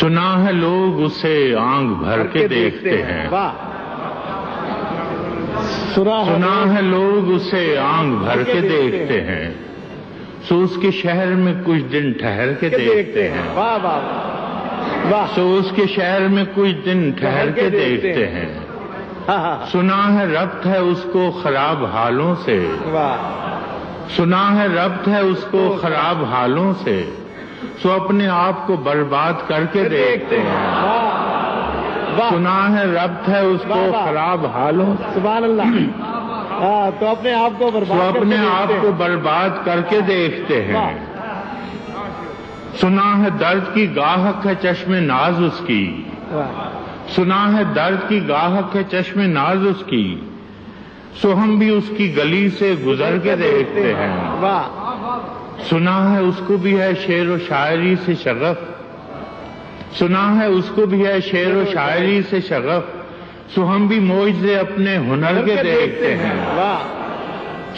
سنا ہے لوگ اسے آنکھ بھر کے دیکھتے ہیں، سنا ہے لوگ اسے آنکھ بھر کے دیکھتے ہیں، سو اس کے شہر میں کچھ دن ٹھہر کے دیکھتے ہیں، سو اس کے شہر میں کچھ دن ٹھہر کے دیکھتے ہیں، سنا ہے ربط ہے اس کو خراب حالوں سے، سنا ہے ربط ہے اس کو خراب حالوں سے، سو اپنے آپ کو برباد کر کے دیکھتے ہیں، سنا ہے ربط ہے اس کو خراب حالوں، سبحان اللہ، تو اپنے آپ کو سو اپنے آپ کو برباد کر کے دیکھتے ہیں، سنا ہے درد کی گاہک ہے چشم ناز اس کی، سنا ہے درد کی گاہک ہے چشم ناز اس کی، سو ہم بھی اس کی گلی سے گزر کے دیکھتے ہیں، سنا ہے اس کو بھی ہے شعر و شاعری سے شغف، سنا ہے اس کو بھی ہے شعر و شاعری سے شغف، سو ہم بھی معجزے اپنے ہنر کے دیکھتے ہیں،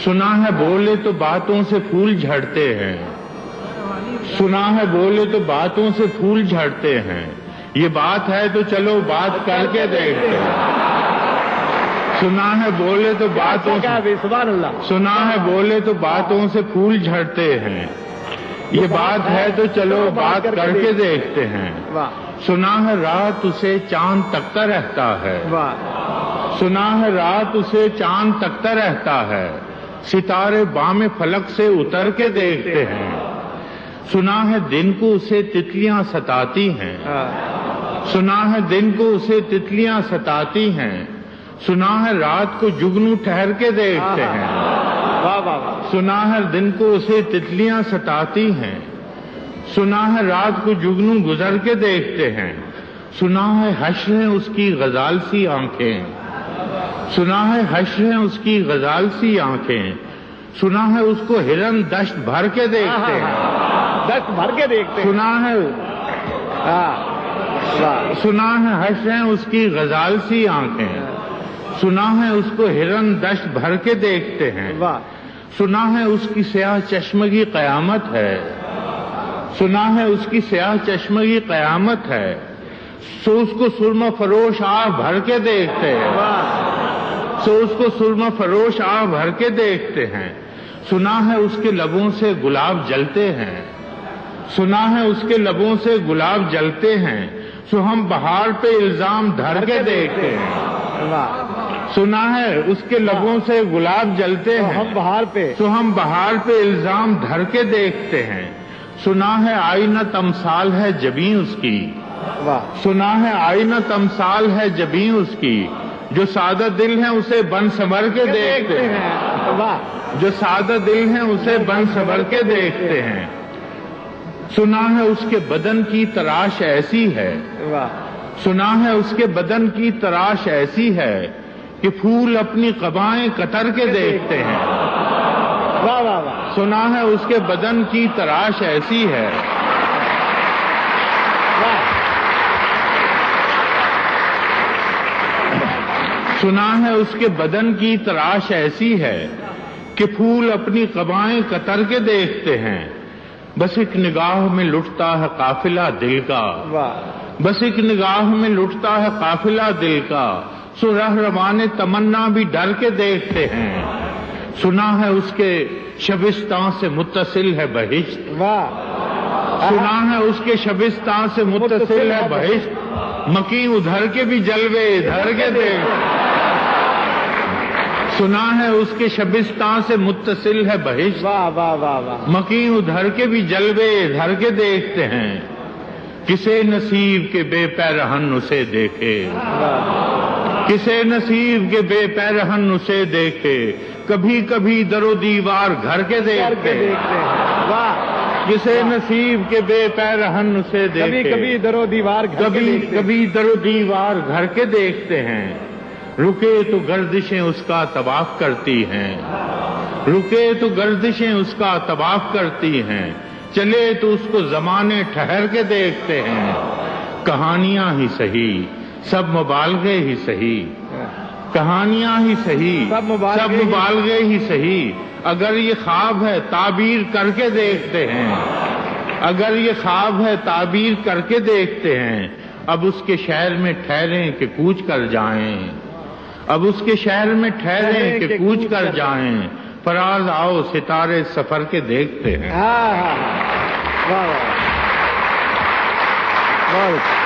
سنا ہے بولے تو باتوں سے پھول جھڑتے ہیں، سنا ہے بولے تو باتوں سے پھول جھڑتے ہیں، یہ بات ہے تو چلو بات کر کے دیکھتے ہیں، سنا ہے بولے تو باتوں سے، سبحان اللہ، سنا ہے بولے تو باتوں سے پھول جھڑتے ہیں، یہ بات ہے تو چلو بات کر کے دیکھتے ہیں، سنا ہے رات اسے چاند تکتا رہتا ہے، سنا ہے رات اسے چاند تکتا رہتا ہے، ستارے بام فلک سے اتر کے دیکھتے ہیں، سنا ہے دن کو اسے تتلیاں ستاتی ہیں، سنا ہے دن کو اسے تتلیاں ستاتی ہیں، سنا ہے رات کو جگنو ٹھہر کے دیکھتے ہیں، سنا ہے دن کو اسے تتلیاں ستاتی ہیں، سنا ہے رات کو جگنو گزر کے دیکھتے ہیں، سنا ہے حشر ہیں اس کی غزال سی آنکھیں، سنا ہے حشر ہیں اس کی غزال سی آنکھیں، سنا ہے اس کو ہرن دشت بھر کے دیکھتے ہیں، دشت بھر کے دیکھتے ہیں، سنا ہے سنا ہے حشر ہیں اس کی غزال سی آنکھیں، سنا ہے اس کو ہرن دشت بھر کے دیکھتے ہیں، سنا ہے اس کی سیاہ چشمگی قیامت ہے، سنا ہے اس کی سیاہ چشمگی قیامت ہے، سو اس کو سرمہ فروش آہ بھر کے دیکھتے ہیں، سو اس کو سرمہ فروش آہ بھر کے دیکھتے ہیں، سنا ہے اس کے لبوں سے گلاب جلتے ہیں، سنا ہے اس کے لبوں سے گلاب جلتے ہیں، سو ہم بہار پہ الزام دھر کے دیکھتے ہیں، سنا ہے اس کے لبوں سے گلاب جلتے ہیں، ہم بہار پہ، سو ہم بہار پہ الزام دھر کے دیکھتے ہیں، سنا ہے آئینہ تمثال ہے جبیں اس کی، سنا ہے آئینہ تمثال ہے جبیں اس کی، جو سادہ دل ہیں اسے بن سنور کے دیکھتے ہیں، جو سادہ دل ہیں اسے بن سنور کے دیکھتے ہیں، سنا ہے اس کے بدن کی تراش ایسی ہے، سنا ہے اس کے بدن کی تراش ایسی ہے کہ پھول اپنی قبائیں کتر کے دیکھتے ہیں، سنا ہے اس کے بدن کی تراش ایسی ہے، سنا ہے اس کے بدن کی تراش ایسی ہے کہ پھول اپنی قبائیں کتر کے دیکھتے ہیں، بس ایک نگاہ میں لٹتا ہے قافلہ دل کا، بس ایک نگاہ میں لٹتا ہے قافلہ دل کا، سو رہروان تمنا بھی ڈر کے دیکھتے ہیں، سنا ہے اس کے شبستان سے متصل ہے بہشت، سنا ہے اس کے شبستان سے متصل ہے بہشت، مکیں ادھر کے بھی جلوے ادھر کے دیکھتے ہیں، سنا ہے اس کے شبستان سے متصل ہے بہشت، مکیں ادھر کے بھی جلوے ادھر کے دیکھتے ہیں، کسے نصیب کے بے پیرہن اسے دیکھے، کسے نصیب کے بے پیرہن اسے دیکھے، کبھی کبھی در و دیوار گھر کے دیکھتے ہیں، کسے نصیب کے بے پیرہن اسے دیکھے، کبھی در و دیوار کبھی در و دیوار گھر کے دیکھتے ہیں، رکے تو گردشیں اس کا طواف کرتی ہیں، رکے تو گردشیں اس کا طواف کرتی ہیں، چلے تو اس کو زمانے ٹھہر کے دیکھتے ہیں، کہانیاں ہی سہی سب مبالغے ہی سہی، کہانیاں ہی سہی سب مبالغے ہی سہی، اگر یہ خواب ہے تعبیر کر کے دیکھتے ہیں، اگر یہ خواب ہے تعبیر کر کے دیکھتے ہیں، اب اس کے شہر میں ٹھہریں کہ کوچ کر جائیں، اب اس کے شہر میں ٹھہریں کہ کوچ کر جائیں، فراز آؤ ستارے سفر کے دیکھتے ہیں۔ واہ واہ واہ